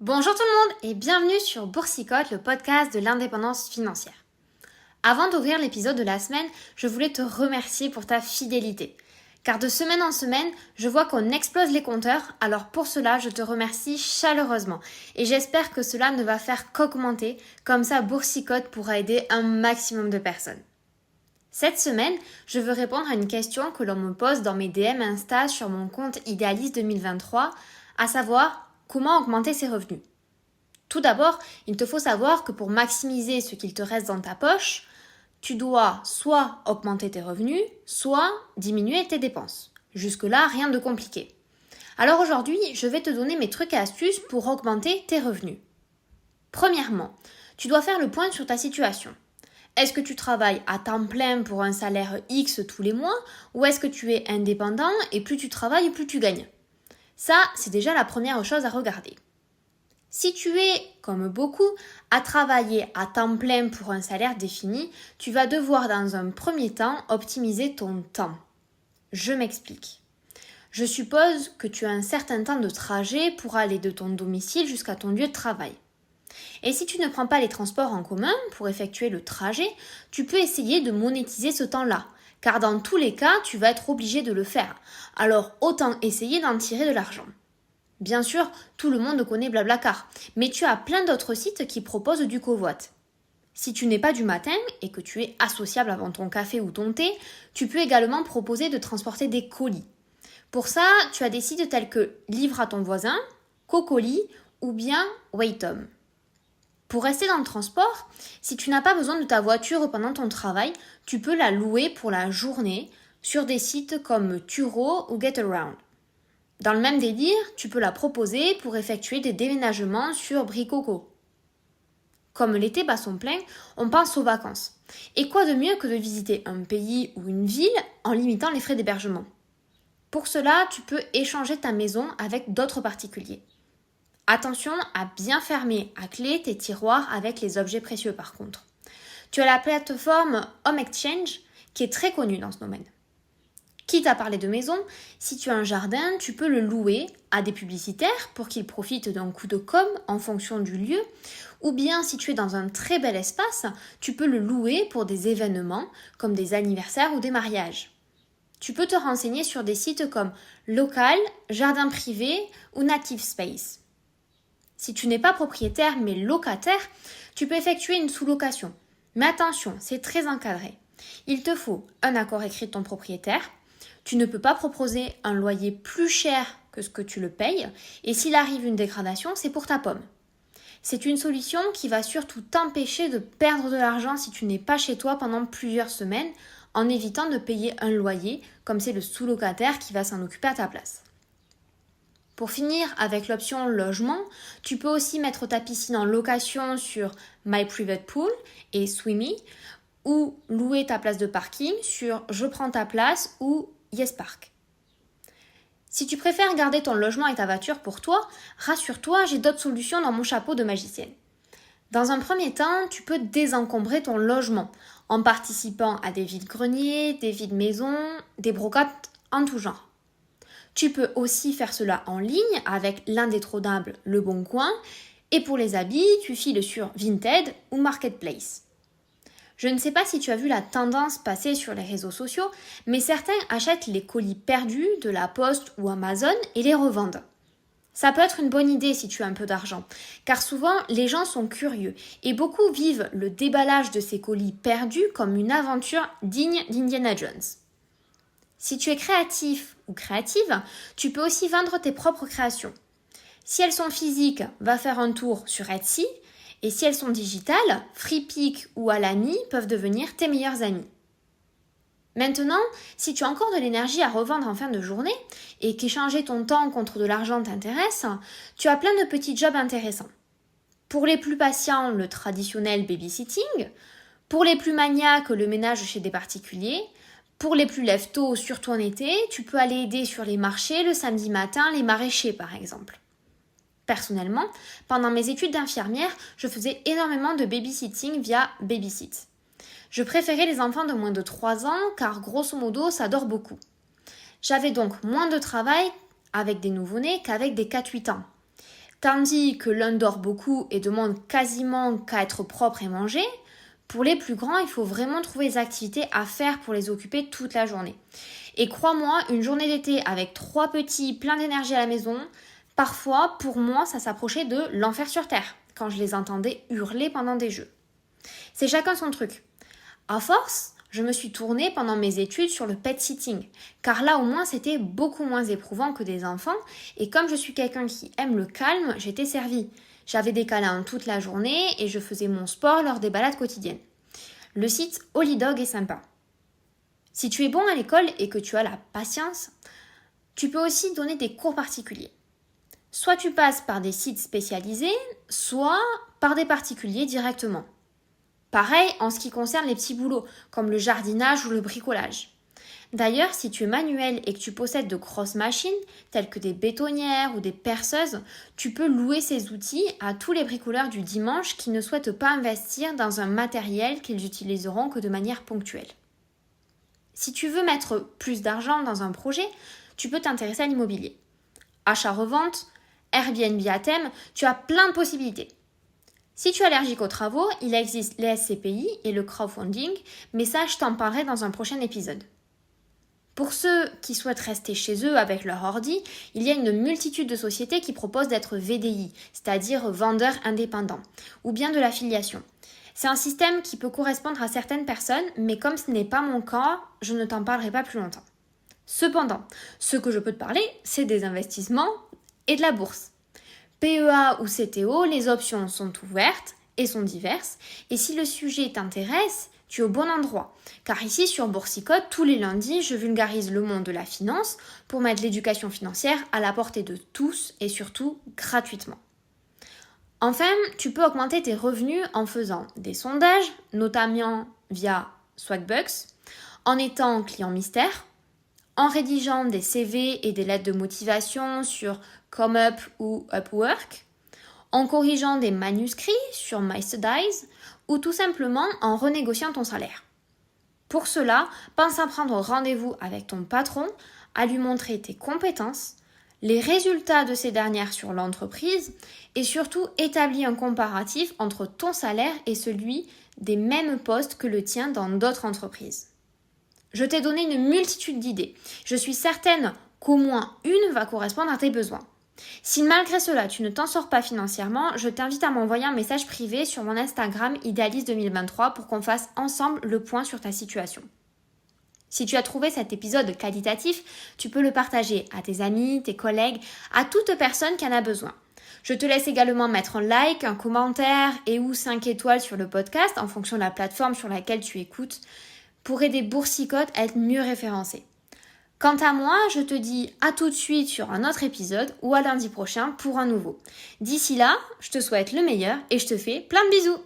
Bonjour tout le monde et bienvenue sur Boursicote, le podcast de l'indépendance financière. Avant d'ouvrir l'épisode de la semaine, je voulais te remercier pour ta fidélité. Car de semaine en semaine, je vois qu'on explose les compteurs, alors pour cela, je te remercie chaleureusement. Et j'espère que cela ne va faire qu'augmenter, comme ça Boursicote pourra aider un maximum de personnes. Cette semaine, je veux répondre à une question que l'on me pose dans mes DM Insta sur mon compte Idéaliste 2023, à savoir comment augmenter ses revenus. Tout d'abord, il te faut savoir que pour maximiser ce qu'il te reste dans ta poche, tu dois soit augmenter tes revenus, soit diminuer tes dépenses. Jusque-là, rien de compliqué. Alors aujourd'hui, je vais te donner mes trucs et astuces pour augmenter tes revenus. Premièrement, tu dois faire le point sur ta situation. Est-ce que tu travailles à temps plein pour un salaire X tous les mois ou est-ce que tu es indépendant et plus tu travailles, plus tu gagnes? Ça, c'est déjà la première chose à regarder. Si tu es, comme beaucoup, à travailler à temps plein pour un salaire défini, tu vas devoir dans un premier temps optimiser ton temps. Je m'explique. Je suppose que tu as un certain temps de trajet pour aller de ton domicile jusqu'à ton lieu de travail. Et si tu ne prends pas les transports en commun pour effectuer le trajet, tu peux essayer de monétiser ce temps-là, car dans tous les cas, tu vas être obligé de le faire. Alors autant essayer d'en tirer de l'argent. Bien sûr, tout le monde connaît Blablacar, mais tu as plein d'autres sites qui proposent du covoit. Si tu n'es pas du matin et que tu es associable avant ton café ou ton thé, tu peux également proposer de transporter des colis. Pour ça, tu as des sites tels que Livre à ton voisin, Cocoli ou bien Waitom. Pour rester dans le transport, si tu n'as pas besoin de ta voiture pendant ton travail, tu peux la louer pour la journée sur des sites comme Turo ou Getaround. Dans le même délire, tu peux la proposer pour effectuer des déménagements sur Bricoco. Comme l'été bat son plein, on pense aux vacances. Et quoi de mieux que de visiter un pays ou une ville en limitant les frais d'hébergement? Pour cela, tu peux échanger ta maison avec d'autres particuliers. Attention à bien fermer à clé tes tiroirs avec les objets précieux par contre. Tu as la plateforme Home Exchange qui est très connue dans ce domaine. Quitte à parler de maison, si tu as un jardin, tu peux le louer à des publicitaires pour qu'ils profitent d'un coup de com' en fonction du lieu, ou bien si tu es dans un très bel espace, tu peux le louer pour des événements comme des anniversaires ou des mariages. Tu peux te renseigner sur des sites comme Local, Jardin Privé ou Native Space. Si tu n'es pas propriétaire mais locataire, tu peux effectuer une sous-location. Mais attention, c'est très encadré. Il te faut un accord écrit de ton propriétaire. Tu ne peux pas proposer un loyer plus cher que ce que tu le payes. Et s'il arrive une dégradation, c'est pour ta pomme. C'est une solution qui va surtout t'empêcher de perdre de l'argent si tu n'es pas chez toi pendant plusieurs semaines en évitant de payer un loyer comme c'est le sous-locataire qui va s'en occuper à ta place. Pour finir avec l'option logement, tu peux aussi mettre ta piscine en location sur My Private Pool et Swimmy ou louer ta place de parking sur Je prends ta place ou YesPark. Si tu préfères garder ton logement et ta voiture pour toi, rassure-toi, j'ai d'autres solutions dans mon chapeau de magicienne. Dans un premier temps, tu peux désencombrer ton logement en participant à des vides-greniers, des vides-maisons, des brocates en tout genre. Tu peux aussi faire cela en ligne avec l'indétrônable Le Bon Coin et pour les habits, tu files sur Vinted ou Marketplace. Je ne sais pas si tu as vu la tendance passer sur les réseaux sociaux, mais certains achètent les colis perdus de la Poste ou Amazon et les revendent. Ça peut être une bonne idée si tu as un peu d'argent, car souvent les gens sont curieux et beaucoup vivent le déballage de ces colis perdus comme une aventure digne d'Indiana Jones. Si tu es créatif ou créative, tu peux aussi vendre tes propres créations. Si elles sont physiques, va faire un tour sur Etsy. Et si elles sont digitales, FreePic ou Alamy peuvent devenir tes meilleurs amis. Maintenant, si tu as encore de l'énergie à revendre en fin de journée et qu'échanger ton temps contre de l'argent t'intéresse, tu as plein de petits jobs intéressants. Pour les plus patients, le traditionnel babysitting. Pour les plus maniaques, le ménage chez des particuliers. Pour les plus lève-tôt, surtout en été, tu peux aller aider sur les marchés le samedi matin, les maraîchers par exemple. Personnellement, pendant mes études d'infirmière, je faisais énormément de babysitting via Babysit. Je préférais les enfants de moins de 3 ans car grosso modo, ça dort beaucoup. J'avais donc moins de travail avec des nouveau-nés qu'avec des 4-8 ans. Tandis que l'un dort beaucoup et demande quasiment qu'à être propre et manger, pour les plus grands, il faut vraiment trouver des activités à faire pour les occuper toute la journée. Et crois-moi, une journée d'été avec 3 petits pleins d'énergie à la maison, parfois, pour moi, ça s'approchait de l'enfer sur terre, quand je les entendais hurler pendant des jeux. C'est chacun son truc. À force, je me suis tournée pendant mes études sur le pet sitting, car là au moins c'était beaucoup moins éprouvant que des enfants, et comme je suis quelqu'un qui aime le calme, j'étais servie. J'avais des câlins toute la journée et je faisais mon sport lors des balades quotidiennes. Le site Holidog est sympa. Si tu es bon à l'école et que tu as la patience, tu peux aussi donner des cours particuliers. Soit tu passes par des sites spécialisés, soit par des particuliers directement. Pareil en ce qui concerne les petits boulots, comme le jardinage ou le bricolage. D'ailleurs, si tu es manuel et que tu possèdes de grosses machines, telles que des bétonnières ou des perceuses, tu peux louer ces outils à tous les bricoleurs du dimanche qui ne souhaitent pas investir dans un matériel qu'ils utiliseront que de manière ponctuelle. Si tu veux mettre plus d'argent dans un projet, tu peux t'intéresser à l'immobilier. Achat-revente, Airbnb à thème, tu as plein de possibilités. Si tu es allergique aux travaux, il existe les SCPI et le crowdfunding, mais ça, je t'en parlerai dans un prochain épisode. Pour ceux qui souhaitent rester chez eux avec leur ordi, il y a une multitude de sociétés qui proposent d'être VDI, c'est-à-dire vendeurs indépendants, ou bien de l'affiliation. C'est un système qui peut correspondre à certaines personnes, mais comme ce n'est pas mon cas, je ne t'en parlerai pas plus longtemps. Cependant, ce que je peux te parler, c'est des investissements et de la bourse. PEA ou CTO, les options sont ouvertes et sont diverses. Et si le sujet t'intéresse, tu es au bon endroit. Car ici, sur Boursicote, tous les lundis, je vulgarise le monde de la finance pour mettre l'éducation financière à la portée de tous et surtout gratuitement. Enfin, tu peux augmenter tes revenus en faisant des sondages, notamment via Swagbucks, en étant client mystère, en rédigeant des CV et des lettres de motivation sur ComeUp ou Upwork, en corrigeant des manuscrits sur MyStudies ou tout simplement en renégociant ton salaire. Pour cela, pense à prendre rendez-vous avec ton patron, à lui montrer tes compétences, les résultats de ces dernières sur l'entreprise et surtout établis un comparatif entre ton salaire et celui des mêmes postes que le tien dans d'autres entreprises. Je t'ai donné une multitude d'idées. Je suis certaine qu'au moins une va correspondre à tes besoins. Si malgré cela, tu ne t'en sors pas financièrement, je t'invite à m'envoyer un message privé sur mon Instagram Idealist2023 pour qu'on fasse ensemble le point sur ta situation. Si tu as trouvé cet épisode qualitatif, tu peux le partager à tes amis, tes collègues, à toute personne qui en a besoin. Je te laisse également mettre un like, un commentaire et ou 5 étoiles sur le podcast en fonction de la plateforme sur laquelle tu écoutes pour aider Boursicote à être mieux référencé. Quant à moi, je te dis à tout de suite sur un autre épisode ou à lundi prochain pour un nouveau. D'ici là, je te souhaite le meilleur et je te fais plein de bisous.